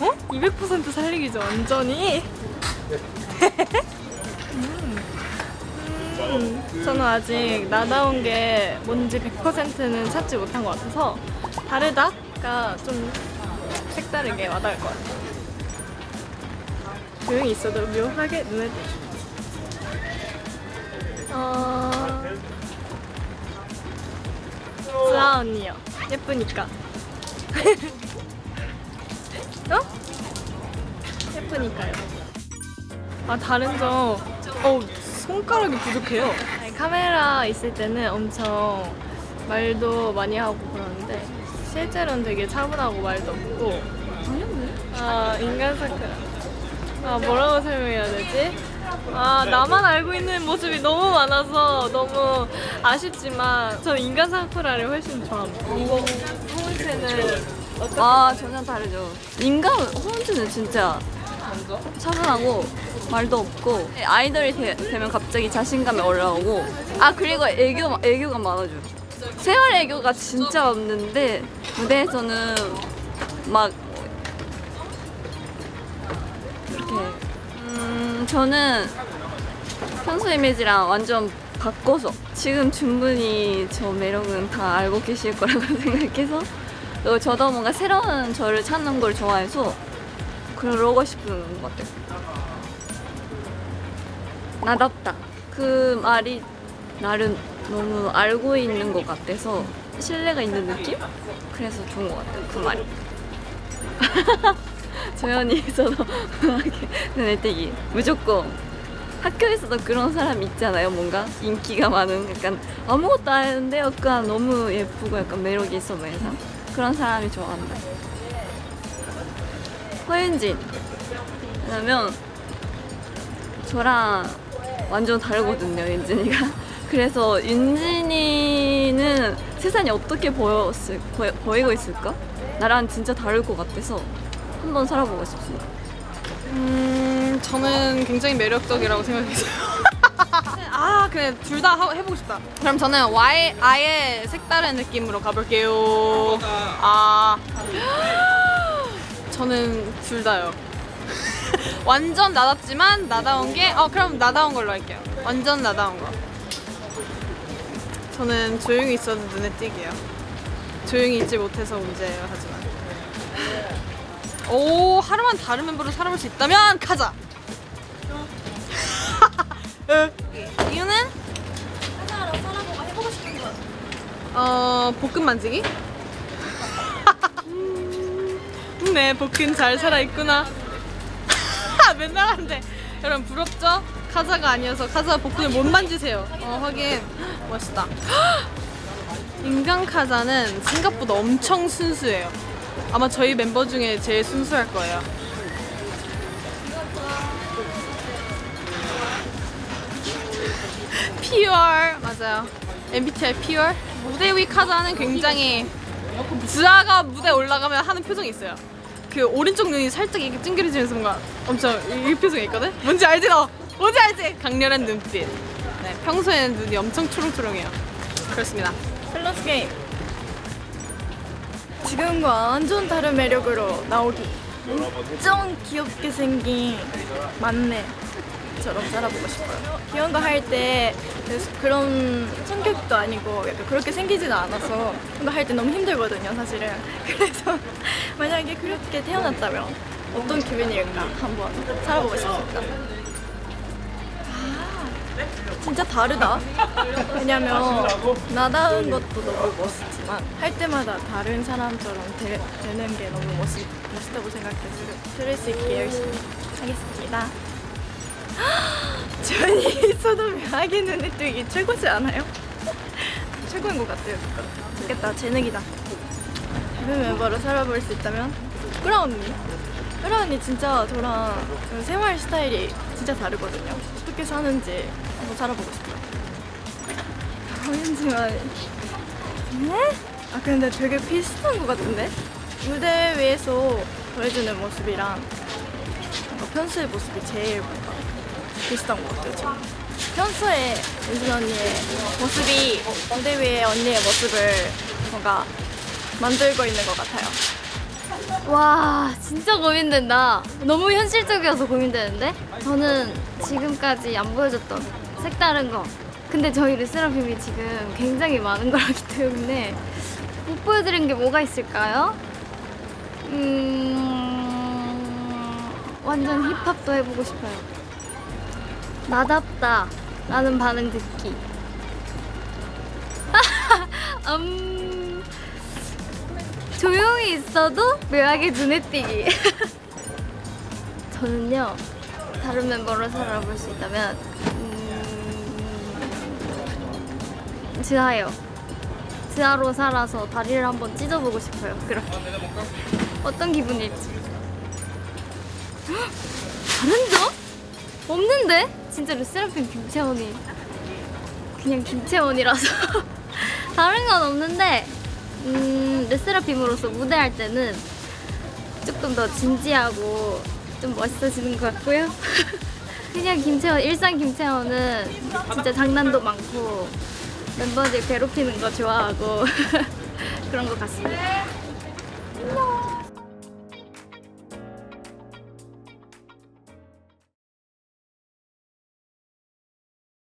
어? 200% 살리기죠, 완전히. 저는 아직 나다운 게 뭔지 100%는 찾지 못한 것 같아서 다르다가 좀 색다르게 와닿을 것 같아요. 조용히 있어도 묘하게 눈에 띄죠. 수아 언니요. 예쁘니까. 어? 예쁘니까요. 아, 다른 점. 손가락이 부족해요. 아니, 카메라 있을 때는 엄청 말도 많이 하고 그러는데 실제로는 되게 차분하고 말도 없고. 아, 인간 사크라. 아, 뭐라고 설명해야 되지? 아, 나만 알고 있는 모습이 너무 많아서 너무 아쉽지만 저는 인간 사쿠라를 훨씬 좋아합니다. 홍은채는 아, 전혀 다르죠. 인간 호은주는 진짜 차분하고 말도 없고 아이돌이 되면 갑자기 자신감이 올라오고 그리고 애교가 많아져. 생활 애교가 진짜 없는데 무대에서는 막 이렇게 저는 평소 이미지랑 완전 바꿔서 지금 충분히 저 매력은 다 알고 계실 거라고 생각해서 또 저도 뭔가 새로운 저를 찾는 걸 좋아해서 그러고 싶은 것 같아요. 나답다. 그 말이 나를 너무 알고 있는 것 같아서 신뢰가 있는 느낌? 그래서 좋은 것 같아요. 그 말이. 조연이에서도 눈에 띄기. 무조건 학교에서도 그런 사람 있잖아요. 뭔가 인기가 많은 약간 아무것도 안 했는데 약간 너무 예쁘고 약간 매력이 있어 보이는 사람. 그런 사람이 좋아한다. 허윤진. 왜냐면 저랑 완전 다르거든요, 윤진이가. 그래서 윤진이는 세상이 어떻게 보이고 있을까? 나랑 진짜 다를 것 같아서 한번 살아보고 싶습니다. 저는 굉장히 매력적이라고 생각했어요. 그냥 둘 다 해보고 싶다. 그럼 저는 아예 색다른 느낌으로 가볼게요. 저는 둘 다요. 완전 나답지만 나다운 게 그럼 나다운 걸로 할게요. 완전 나다운 거. 저는 조용히 있어도 눈에 띄게요. 조용히 있지 못해서 문제예요. 하지만 하루만 다른 멤버로 살아볼 수 있다면 가자. 이유는 하나로 살아보고 해보고 싶은 거. 볶음 만지기? 네, 볶음 잘 살아있구나. 맨날 하는데 여러분 부럽죠? 카자가 아니어서 카자 볶음을 못 만지세요. 하긴 멋있다. 인간 카자는 생각보다 엄청 순수해요. 아마 저희 멤버 중에 제일 순수할 거예요. Pure 맞아요. MBTI Pure. 무대 위 카자는 굉장히 지아가 무대 올라가면 하는 표정이 있어요. 그 오른쪽 눈이 살짝 이렇게 찡그려지면서 뭔가 엄청 이 표정이 있거든? 뭔지 알지 너? 뭔지 알지? 강렬한 눈빛. 네, 평소에는 눈이 엄청 초롱초롱해요. 그렇습니다. 밸런스 게임. 지금과 완전 다른 매력으로 나오기. 엄청 귀엽게 생긴 만내처럼 살아보고 싶어요. 귀여운 거 할 때 그런 성격도 아니고 약간 그렇게 생기지는 않아서 그런 거 할 때 너무 힘들거든요, 사실은. 그래서 만약에 그렇게 태어났다면 어떤 기분일까 한번 살아보고 싶습니다. 진짜 다르다. 왜냐면 나다운 것도 너무 멋있지만 할 때마다 다른 사람처럼 되는 게 너무 멋있다고 생각해서 들을 수 있게 열심히 하겠습니다. 전이 있어도 묘하게 눈에 띄기 최고지 않아요? 최고인 것 같아요. 좋겠다. 재능이다. 다른 멤버로 살아볼 수 있다면 꾸라 언니. 꾸라 언니 진짜 저랑 생활 스타일이 진짜 다르거든요. 어떻게 사는지 한번 살아보고 싶어요. 허윤지만 네? 근데 되게 비슷한 것 같은데? 무대 위에서 보여주는 모습이랑 평소의 모습이 제일 뭔가 비슷한 것 같아요. 저는. 평소에 윤진 언니의 모습이 무대 위에 언니의 모습을 뭔가 만들고 있는 것 같아요. 와 진짜 고민된다. 너무 현실적이어서 고민되는데? 저는 지금까지 안 보여줬던 색다른 거. 근데 저희 르세라핌이 지금 굉장히 많은 걸 하기 때문에 못 보여드린 게 뭐가 있을까요? 완전 힙합도 해보고 싶어요. 나답다 라는 반응 듣기. 조용히 있어도 묘하게 눈에 띄기. 저는요 다른 멤버를 살아볼 수 있다면 지하요. 지하로 살아서 다리를 한번 찢어보고 싶어요. 그렇게 어떤 기분일지. 헉, 다른 점? 없는데? 진짜 르세라핌 김채원이 그냥 김채원이라서 다른 건 없는데 르세라핌으로서 무대할 때는 조금 더 진지하고 좀 멋있어지는 것 같고요. 그냥 김채원, 일상 김채원은 진짜 장난도 많고 멤버들 괴롭히는 거 좋아하고 그런 것 같습니다. 안녕.